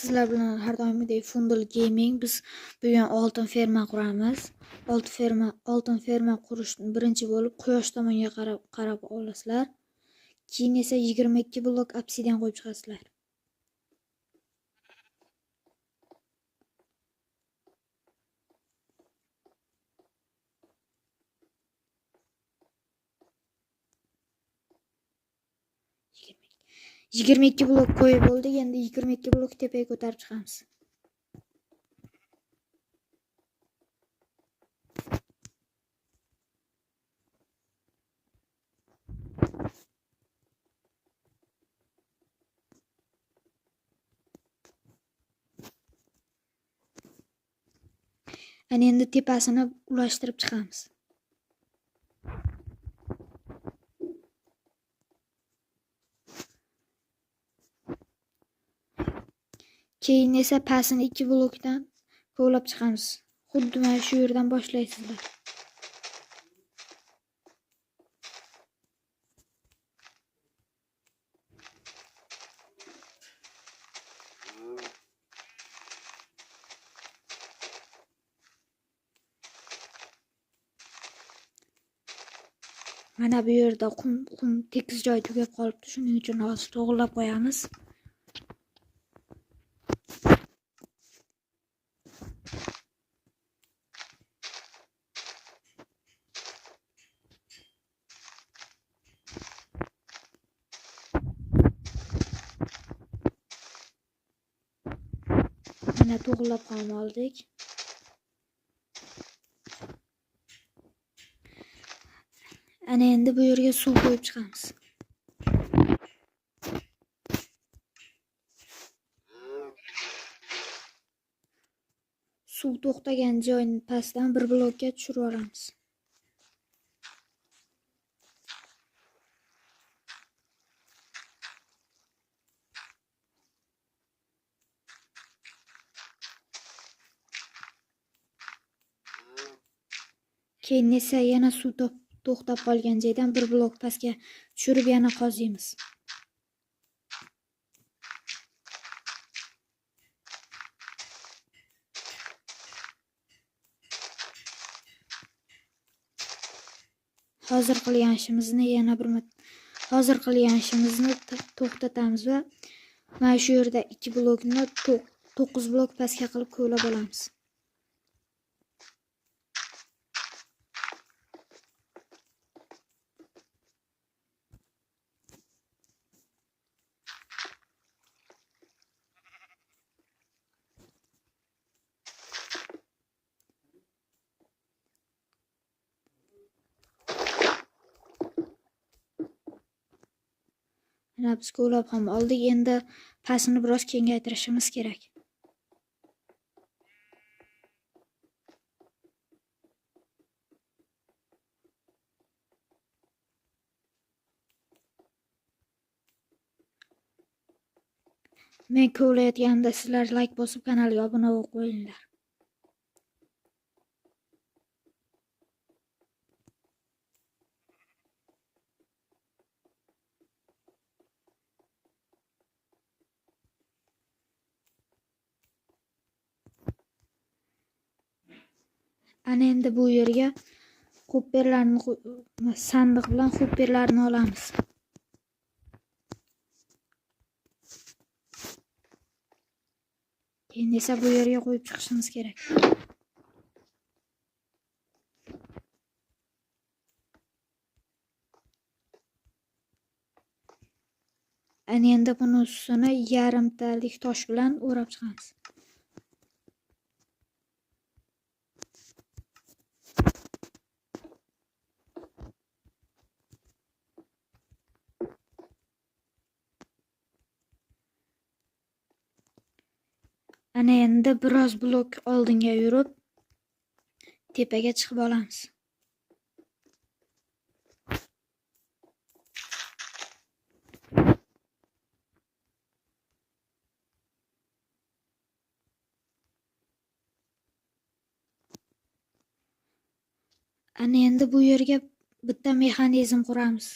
Sizlar bilan har doimgidek Fundal Gaming. Biz bugun oltin ferma quramiz. Oltin ferma qurishni birinchi bo'lib quyosh tomonga qarab olasizlar. Keyin esa 22 blok obsidian qo'yib chiqasizlar. Yigirma ikki blok qo'yib bo'ldik. Endi 22 blok tepaga ko'tarib chiqamiz. Ana endi tepasini ulashtirib chiqamiz. Keyin esa pastini 2 blokdan kovlab chiqamiz. Xuddi mana shu yerdan boshlaysizlar. Mana bu yerda qum tekis joy tugab qolibdi. Shuning uchun hozir to'g'rilab qo'yamiz. Mana to'g'rilab ham oldik. Ana endi bu yerga suv qo'yib chiqamiz. Suv to'xtagan joyni pastdan bir blokka tushirib olamiz. Keyin esa yana suv to'xtab qolgan joydan bir blok pastga tushirib yana qoziymiz. Hozir qilgan ishimizni to'xtatamiz va mana shu yerda 2 blokni 9 blok pastga qilib kovlab olamiz. Mana biz kovlab ham oldik. Endi pastini biroz kengaytirishimiz kerak. Men kovlayotganda sizlar like bosib kanalga obuna bo'lib qo'yinglar. Ana endi bu yerga sandiq bilan hopperlarni olamiz. Keyin esa bu yerga qo'yib chiqishimiz kerak. Ana endi buni ustini yarimtalik tosh bilan o'rab chiqamiz. Ana endi biroz blok oldinga yurib tepaga chiqib olamiz. Ana endi bu yerga bitta mexanizm quramiz.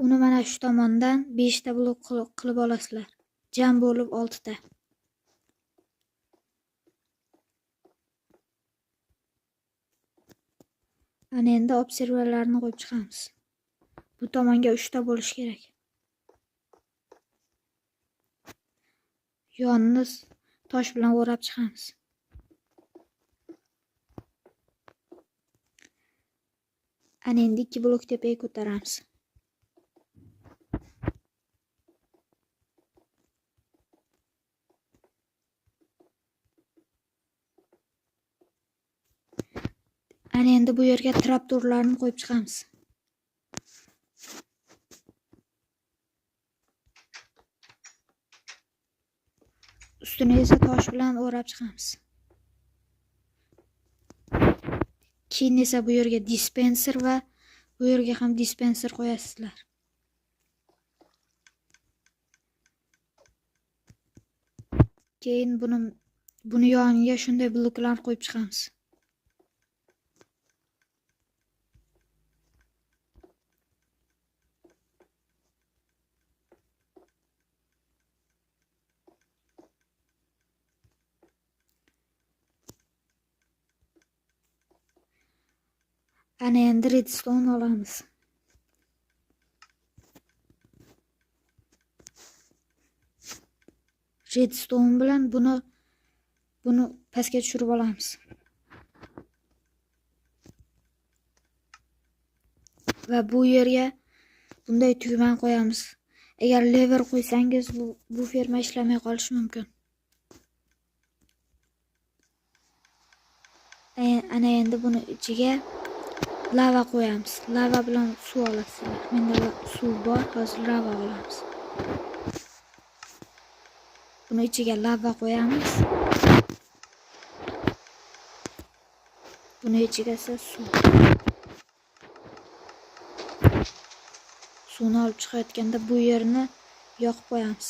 Uni mana shu tomondan 5 ta blok qilib olasizlar. Jam bo'lib 6 ta. Ana endi observerlarni qo'yib chiqamiz. Bu tomonga 3 ta bo'lishi kerak. Yonini tosh bilan o'rab chiqamiz. Ana endi 2 blok tepaga ko'taramiz. Ana endi bu yerga trapdorlarni qo'yib chiqamiz. Ustini esa tosh bilan o'rab chiqamiz. Keyin esa bu yerga dispenser va bu yerga ham dispenser qo'yasizlar. Keyin buni yoniga shunday bloklar qo'yib chiqamiz. Ana endi redstone olamiz. Redstone bilan buni pastga tushirib olamiz. Va bu yerga bunday tugmani qo'yamiz. Agar lever qo'ysangiz bu ferma ishlamay qolishi mumkin. Ana endi buni ichiga lava qo'yamiz. Lava bilan suv olasizlar. Menda suv bor, hozir lava olamiz. Buni ichiga lava qo'yamiz. Buni ichiga esa suv. Suvni olib chiqayotganda bu yerni yoqib qo'yamiz.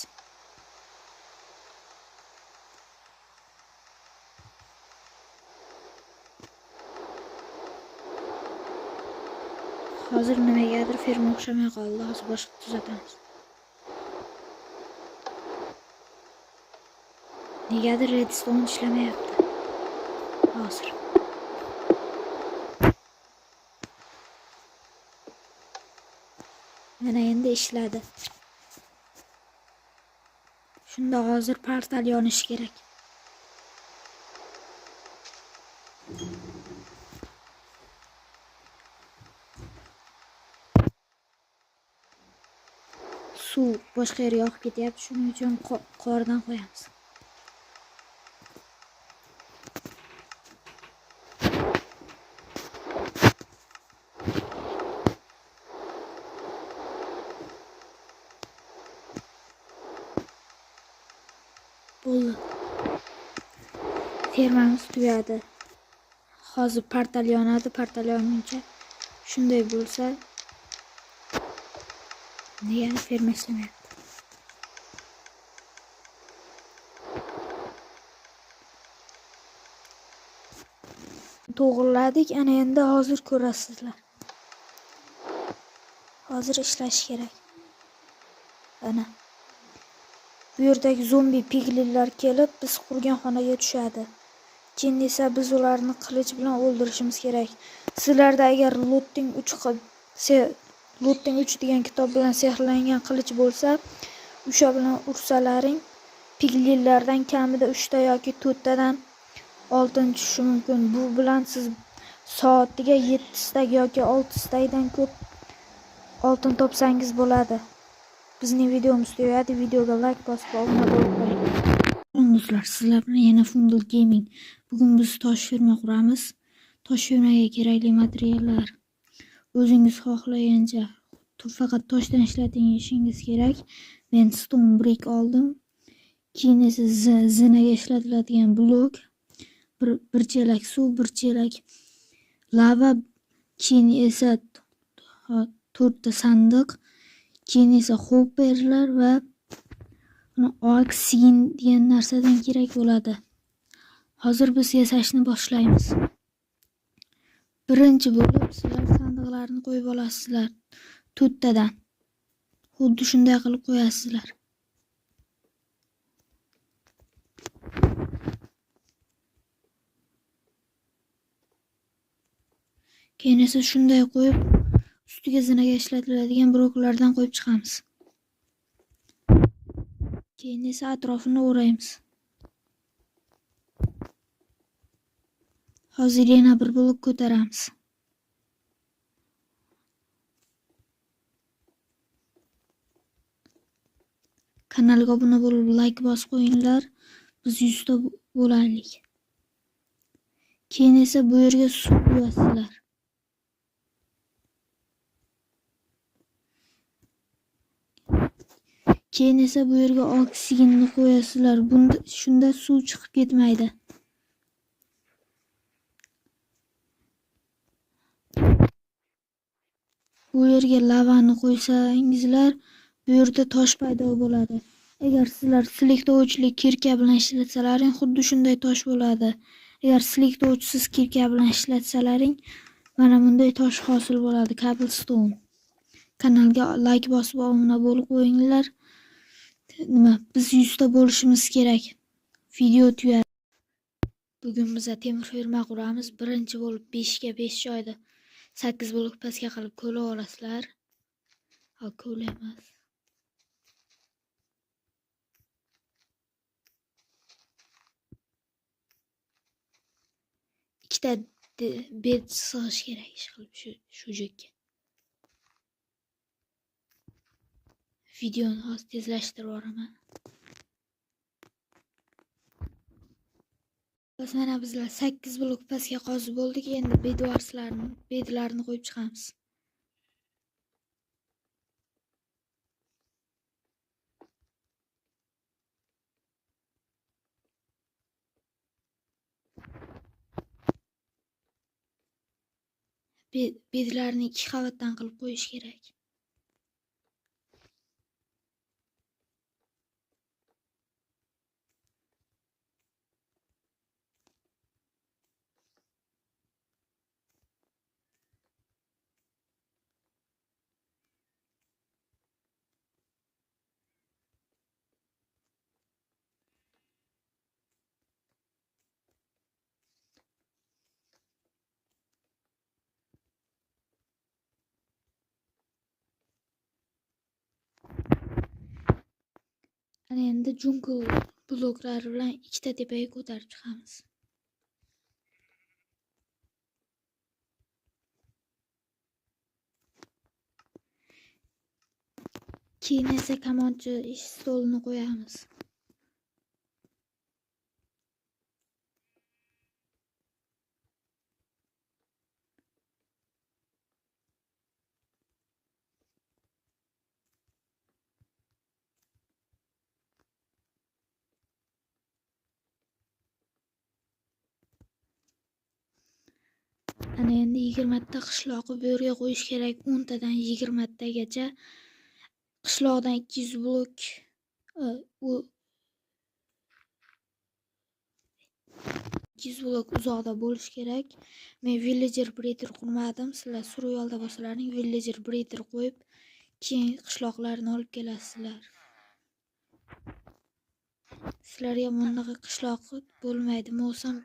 Hozir nimagadir ferma o'xshamay qoldi. Hozir boshqa tuzatamiz. Negadir redstone ishlamayapti. Hozir. Mana endi ishladi. Shunda hozir portal yonishi kerak. Suv boshqa yerga oqib ketyapti. Shuning uchun qordan qo'yamiz. Bo'ldi. Fermamiz tugadi. Hozir portal yonadi. Portal yonguncha shunday bo'lsa, nega ferma ishlamayapti? To'g'riladik. Ana endi hozir ko'rasizlar. Hozir ishlash kerak. Ana. Bu yerdagi zombi piglinlar kelib biz qurgan xonaga tushadi. Keyin esa biz ularni qilich bilan o'ldirishimiz kerak. Sizlarda agar looting 3 degan kitob bilan sehrlangan qilich bo'lsa, o'sha bilan ursalaring piglinlardan kamida 3 ta yoki 4 tadan oltin tushishi mumkin. Bu bilan siz soatiga 7 ta yoki 6 tadan ko'p oltin topsangiz bo'ladi. Bizning videomiz tugadi. Videoga like bosib obuna bo'lib qo'ying. Do'stlar, sizlar bilan yana Fundal Gaming. Bugun biz tosh ferma quramiz. Tosh fermaga kerakli materiallar o'zingiz xohlagancha faqat toshdan ishlatishingiz kerak. Men stone brick oldim. Keyin esa zinaga ishlatiladigan blok, bir chelak suv, bir chelak lava, keyin esa 4 ta sandiq, keyin esa hopperlar va oxygen degan narsadan kerak bo'ladi. Hozir biz yasashni boshlaymiz. Birinchi bo'lib sizlar sandiqlarni qo'yib olasizlar. 4 tadan. Xuddi shunday qilib qo'yasizlar. Keyin esa shunday qo'yib, ustiga zinaga ishlatiladigan bloklardan qo'yib chiqamiz. Keyin esa atrofini o'raymiz. Hozir yana bir blok ko'taramiz. Kanalga obuna bo'lib, like bosib qo'yinglar. Biz 100 ta bo'laylik. Keyin esa bu yerga suv quyasizlar. Keyin esa bu yerga oksigenni qo'yasizlar. Bunda shunda suv chiqib ketmaydi. Bu yerga lavani qo'ysangizlar, bu yerda tosh paydo bo'ladi. Agar sizlar selektovchili kirka bilan ishlatsalaring, xuddi shunday tosh bo'ladi. Agar selektovchisiz kirka bilan ishlatsalaring, mana bunday tosh hosil bo'ladi, cobblestone. Kanalga like bosib obuna bo'lib qo'yinglar. Biz 100 ta bo'lishimiz kerak. Video tugadi. Bugun biz temir ferma quramiz. Birinchi bo'lib 5 ga 5 joyda 8 blok pastga qilib ko'la olasizlar. Ha, ko'la emas. Ikkita bed sig'ish kerak ish qilib shu joyga. Videoni hozir tezlashtirib yuboraman. Mana bizlar 8 blok pastga qozib bo'ldik. Endi bedlarni qo'yib chiqamiz. Bedlarni 2 qavatdan qilib qo'yish kerak. Ana endi jungle bloklari bilan ikkita tepaga ko'tarib chiqamiz. Keyin esa kamonchi ish stolini qo'yamiz. Ana endi 20 ta qishloqni bu yerga qo'yish kerak. 10 tadan 20 tagacha. Qishloqdan 200 blok 200 blok uzoqda bo'lish kerak. Men villager breeder qurmadim. Sizlar suruv yo'lda bo'lsalaring villager breeder qo'yib, keyin qishloqlarni olib kelasizlar. Sizlarga bunaqa qishloq bo'lmaydi. Mo'sam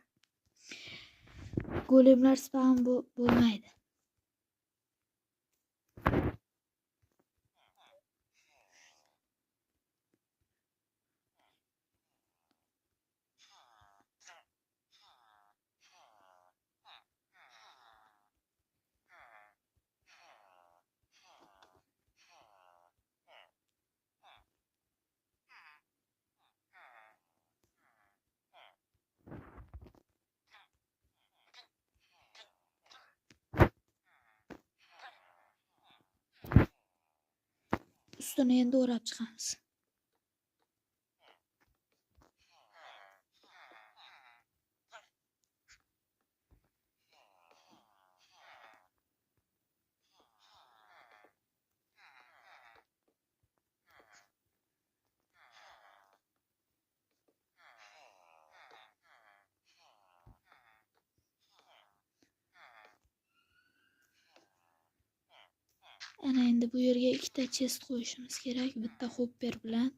golemlar spawn bo'lmaydi. Ustini endi o'rab chiqamiz. Ana endi bu yerga ikkita chest qo'yishimiz kerak, bitta hopper bilan.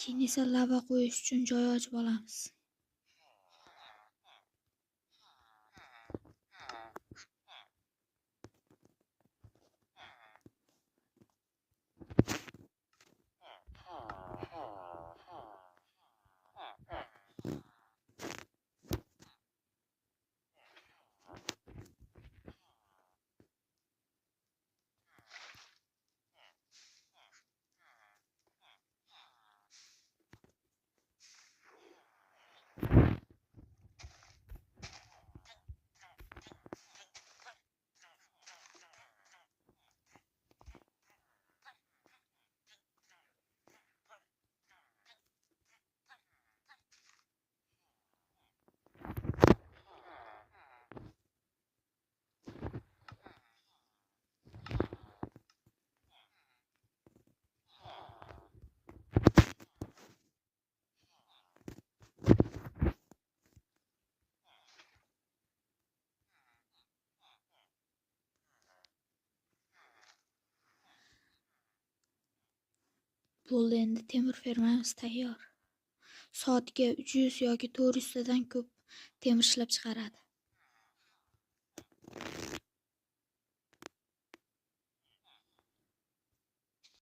Keyin esa lava qo'yish uchun joy ochib olamiz. Bo'ldi, endi temir fermamiz tayyor. Soatiga 300 yoki 400 tadan ko'p temir ishlab chiqaradi.